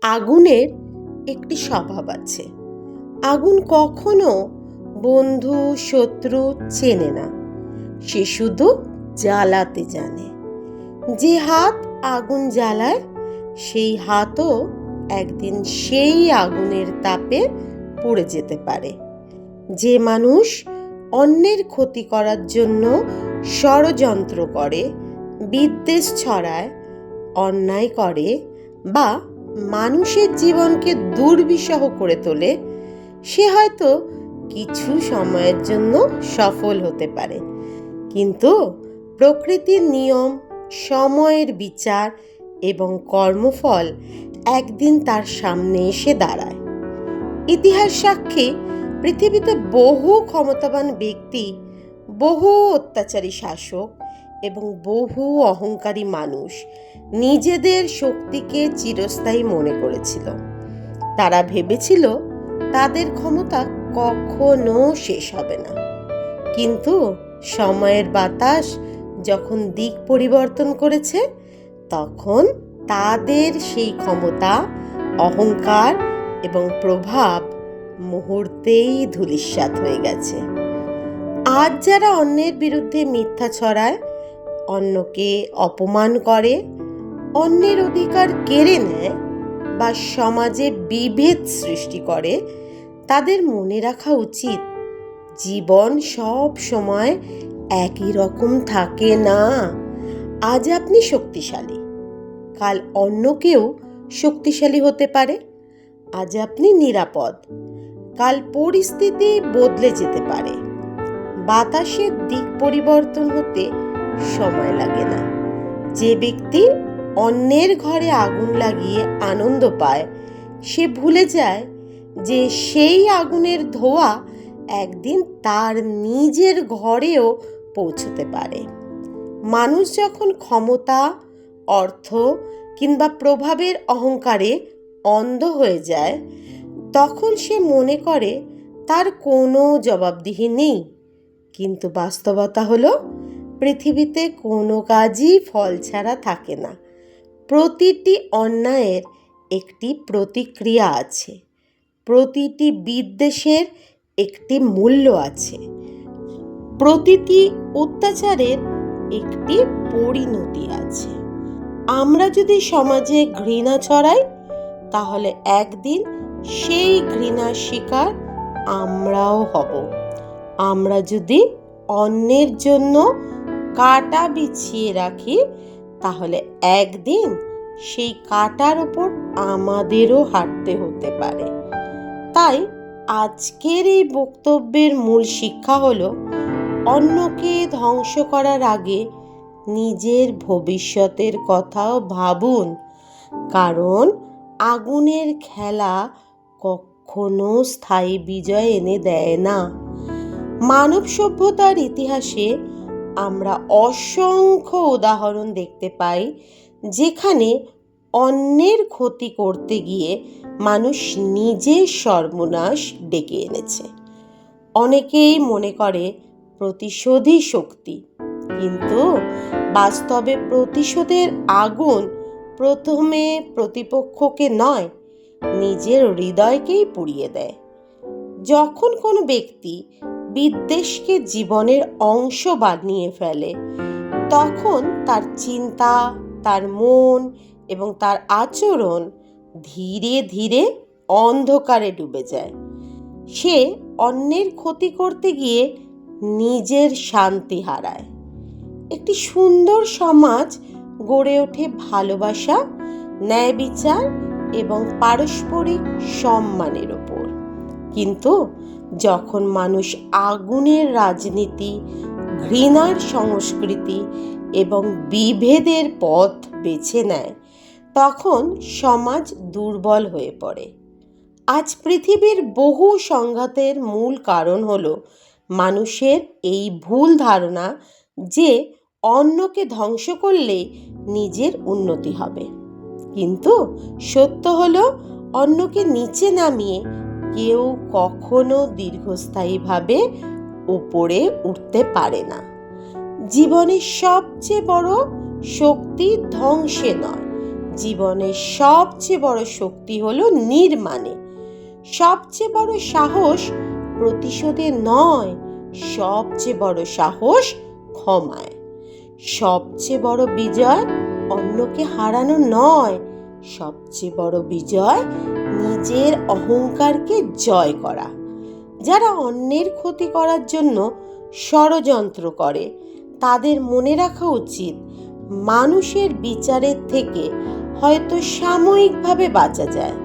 আগুনের একটি স্বভাব আছে। আগুন কখনো বন্ধু শত্রু চেনে না, সে শুধু জ্বালাতে জানে। যে হাত আগুন জ্বালায় সেই হাতও একদিন সেই আগুনের তাপে পুড়ে যেতে পারে। যে মানুষ অন্যের ক্ষতি করার জন্য ষড়যন্ত্র করে, বিদ্বেষ ছড়ায়, অন্যায় করে বা মানুষের জীবনকে দুর্বিষহ করে তোলে, সে হয়তো কিছু সময়ের জন্য সফল হতে পারে, কিন্তু প্রকৃতির নিয়ম, সময়ের বিচার এবং কর্মফল একদিন তার সামনে এসে দাঁড়ায়। ইতিহাস সাক্ষী, পৃথিবীতে বহু ক্ষমতাবান ব্যক্তি, বহু অত্যাচারী শাসক এবং বহু অহংকারী মানুষ নিজেদের শক্তিকে চিরস্থায়ী মনে করেছিল। তারা ভেবেছিল তাদের ক্ষমতা কখনো শেষ হবে না। কিন্তু সময়ের বাতাস যখন দিক পরিবর্তন করেছে, তখন তাদের সেই ক্ষমতা, অহংকার এবং প্রভাব মুহূর্তেই ধূলিসাৎ হয়ে গেছে। আজ যারা অন্যের বিরুদ্ধে মিথ্যা ছড়ায়, অন্যকে অপমান করে, অন্যের অধিকার কেড়ে নেয় বা সমাজে বিভেদ সৃষ্টি করে, তাদের মনে রাখা উচিত জীবন সব সময় একই রকম থাকে না। আজ আপনি শক্তিশালী, কাল অন্য কেউ শক্তিশালী হতে পারে। আজ আপনি নিরাপদ, কাল পরিস্থিতি বদলে যেতে পারে। বাতাসের দিক পরিবর্তন হতে সময় লাগে না। যে ব্যক্তি অন্যের ঘরে আগুন লাগিয়ে আনন্দ পায়, সে ভুলে যায় যে সেই আগুনের ধোঁয়া একদিন তার নিজের ঘরেও পৌঁছতে পারে। মানুষ যখন ক্ষমতা, অর্থ কিংবা প্রভাবের অহংকারে অন্ধ হয়ে যায়, তখন সে মনে করে তার কোনো জবাবদিহি নেই। কিন্তু বাস্তবতা হলো, পৃথিবীতে কোনো কাজই ফল ছাড়া থাকে না। প্রতিটি অন্যায়ের একটি প্রতিক্রিয়া আছে, প্রতিটি বিদ্বেষের একটি মূল্য আছে, প্রতিটি অত্যাচারের একটি পরিণতি আছে। আমরা যদি সমাজে ঘৃণা ছড়াই, তাহলে একদিন সেই ঘৃণার শিকার আমরাও হব। আমরা যদি অন্যের জন্য কাঁটা বিছিয়ে রাখি, তাহলে একদিন সেই কাঁটার উপর আমাদেরও হাঁটতে হতে পারে। তাই আজকের এই বক্তব্যের মূল শিক্ষা হলো, অন্যকে ধ্বংস করার আগে নিজের ভবিষ্যতের কথাও ভাবুন, কারণ আগুনের খেলা কখনো স্থায়ী বিজয় এনে দেয় না। মানব সভ্যতার ইতিহাসে আমরা অসংখ্য উদাহরণ দেখতে পাই, যেখানে অন্যের ক্ষতি করতে গিয়ে মানুষ নিজের সর্বনাশ ডেকে এনেছে। অনেকেই মনে করে প্রতিশোধই শক্তি, কিন্তু বাস্তবে প্রতিশোধের আগুন প্রথমে প্রতিপক্ষকে নয়, নিজের হৃদয়কেই পুড়িয়ে দেয়। যখন কোনো ব্যক্তি বিদ্বেষকে জীবনের অংশ বানিয়ে ফেলে, তখন তার চিন্তা, তার মন এবং তার আচরণ ধীরে ধীরে অন্ধকারে ডুবে যায়। সে অন্যের ক্ষতি করতে গিয়ে নিজের শান্তি হারায়। একটি সুন্দর সমাজ গড়ে ওঠে ভালোবাসা, ন্যায় বিচার এবং পারস্পরিক সম্মানের ওপর। কিন্তু যখন মানুষ আগুনের রাজনীতি, ঘৃণার সংস্কৃতি এবং বিভেদের পথ বেছে নেয়, তখন সমাজ দুর্বল হয়ে পড়ে। আজ পৃথিবীর বহু সংঘাতের মূল কারণ হলো মানুষের এই ভুল ধারণা যে অন্যকে ধ্বংস করলে নিজের উন্নতি হবে। কিন্তু সত্য হলো, অন্যকে নিচে নামিয়ে কেউ কখনো দীর্ঘস্থায়ীভাবে উপরে উঠতে পারে না। জীবনের সবচেয়ে বড় শক্তি ধ্বংসে নয়, জীবনের সবচেয়ে বড় শক্তি হলো নির্মাণে। সবচেয়ে বড় সাহস প্রতিশোধে নয়, সবচেয়ে বড় সাহস ক্ষমায়। সবচেয়ে বড় বিজয় অন্যকে হারানো নয়, সবচেয়ে বড় বিজয় নিজের অহংকারকে জয় করা। যারা অন্যের ক্ষতি করার জন্য ষড়যন্ত্র করে তাদের মনে রাখা উচিত, মানুষের বিচারের থেকে হয়তো সাময়িকভাবে বাঁচা যায়,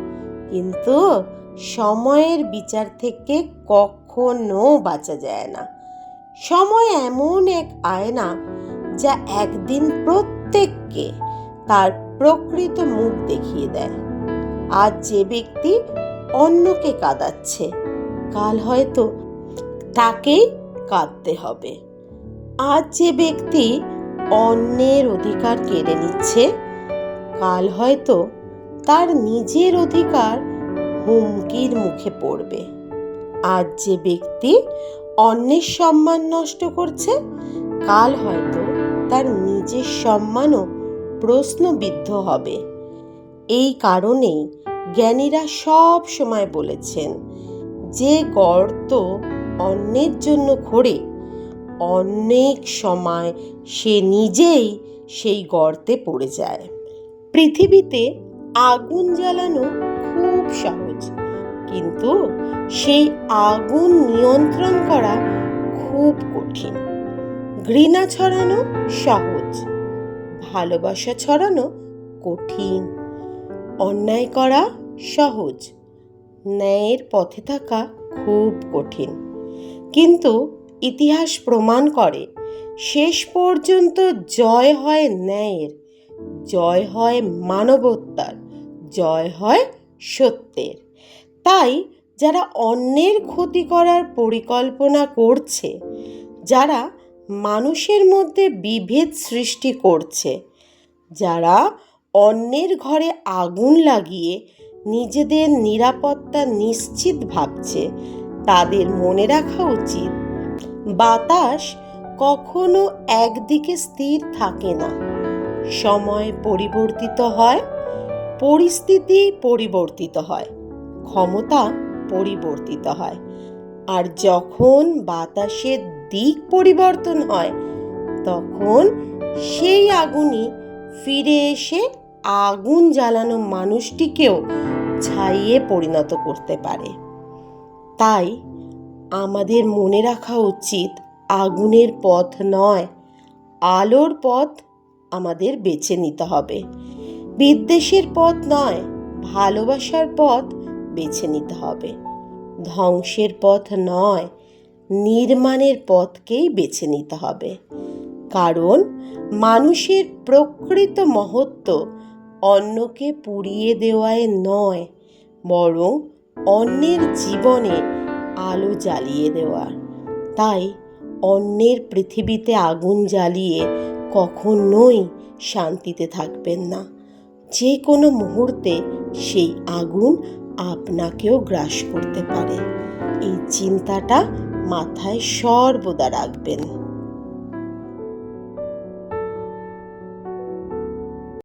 কিন্তু সময়ের বিচার থেকে কখনো বাঁচা যায় না। সময় এমন এক আয়না যা একদিন প্রত্যেককে তার প্রকৃত মুখ দেখিয়ে দেয়। আজ যে ব্যক্তি অন্যকে কাঁদাচ্ছে, কাল হয়তো তাকেই কাঁদতে হবে। আজ যে ব্যক্তি অন্যের অধিকার কেড়ে নিচ্ছে, কাল হয়তো তার নিজের অধিকার হুমকির মুখে পড়বে। আজ যে ব্যক্তি অন্যের সম্মান নষ্ট করছে, কাল হয়তো তার নিজের সম্মানও প্রশ্নবিদ্ধ হবে। এই কারণেই জ্ঞানীরা সব সময় বলেছেন, যে গর্ত অন্যের জন্য খোঁড়ে, অনেক সময় সে নিজেই সেই গর্তে পড়ে যায়। পৃথিবীতে আগুন জ্বালানো খুব সহজ, কিন্তু সেই আগুন নিয়ন্ত্রণ করা খুব কঠিন। ঘৃণা ছড়ানো সহজ, ভালোবাসা ছড়ানো কঠিন। অন্যায় করা সহজ, ন্যায়ের পথে থাকা খুব কঠিন। কিন্তু ইতিহাস প্রমাণ করে, শেষ পর্যন্ত জয় হয় ন্যায়ের, জয় হয় মানবতার, জয় হয় সত্যের। তাই যারা অন্যের ক্ষতি করার পরিকল্পনা করছে, যারা মানুষের মধ্যে বিভেদ সৃষ্টি করছে, যারা অন্যের ঘরে আগুন লাগিয়ে নিজেদের নিরাপত্তা নিশ্চিত ভাবছে, তাদের মনে রাখা উচিত, বাতাস কখনো একদিকে স্থির থাকে না। সময় পরিবর্তিত হয়, পরিস্থিতি পরিবর্তিত হয়, ক্ষমতা পরিবর্তিত হয়। আর যখন বাতাসের দিক পরিবর্তন হয়, তখন সেই আগুনই ফিরে এসে আগুন জ্বালানো মানুষটিকেও ছাইয়ে পরিণত করতে পারে। তাই আমাদের মনে রাখা উচিত, আগুনের পথ নয়, আলোর পথ আমাদের বেছে নিতে হবে। বিদ্বেষের পথ নয়, ভালোবাসার পথ বেছে নিতে হবে। ধ্বংসের পথ নয়, নির্মাণের পথকেই বেছে নিতে হবে। কারণ মানুষের প্রকৃত মহত্ব অন্যকে পুড়িয়ে দেওয়ায় নয়, বরং অন্যের জীবনে আলো জ্বালিয়ে দেওয়া। তাই অন্যের পৃথিবীতে আগুন জ্বালিয়ে কখনোই শান্তিতে থাকবেন না। যে কোনো মুহূর্তে সেই আগুন আপনাকেও গ্রাস করতে পারে। এই চিন্তাটা মাথায় সর্বদা রাখবেন।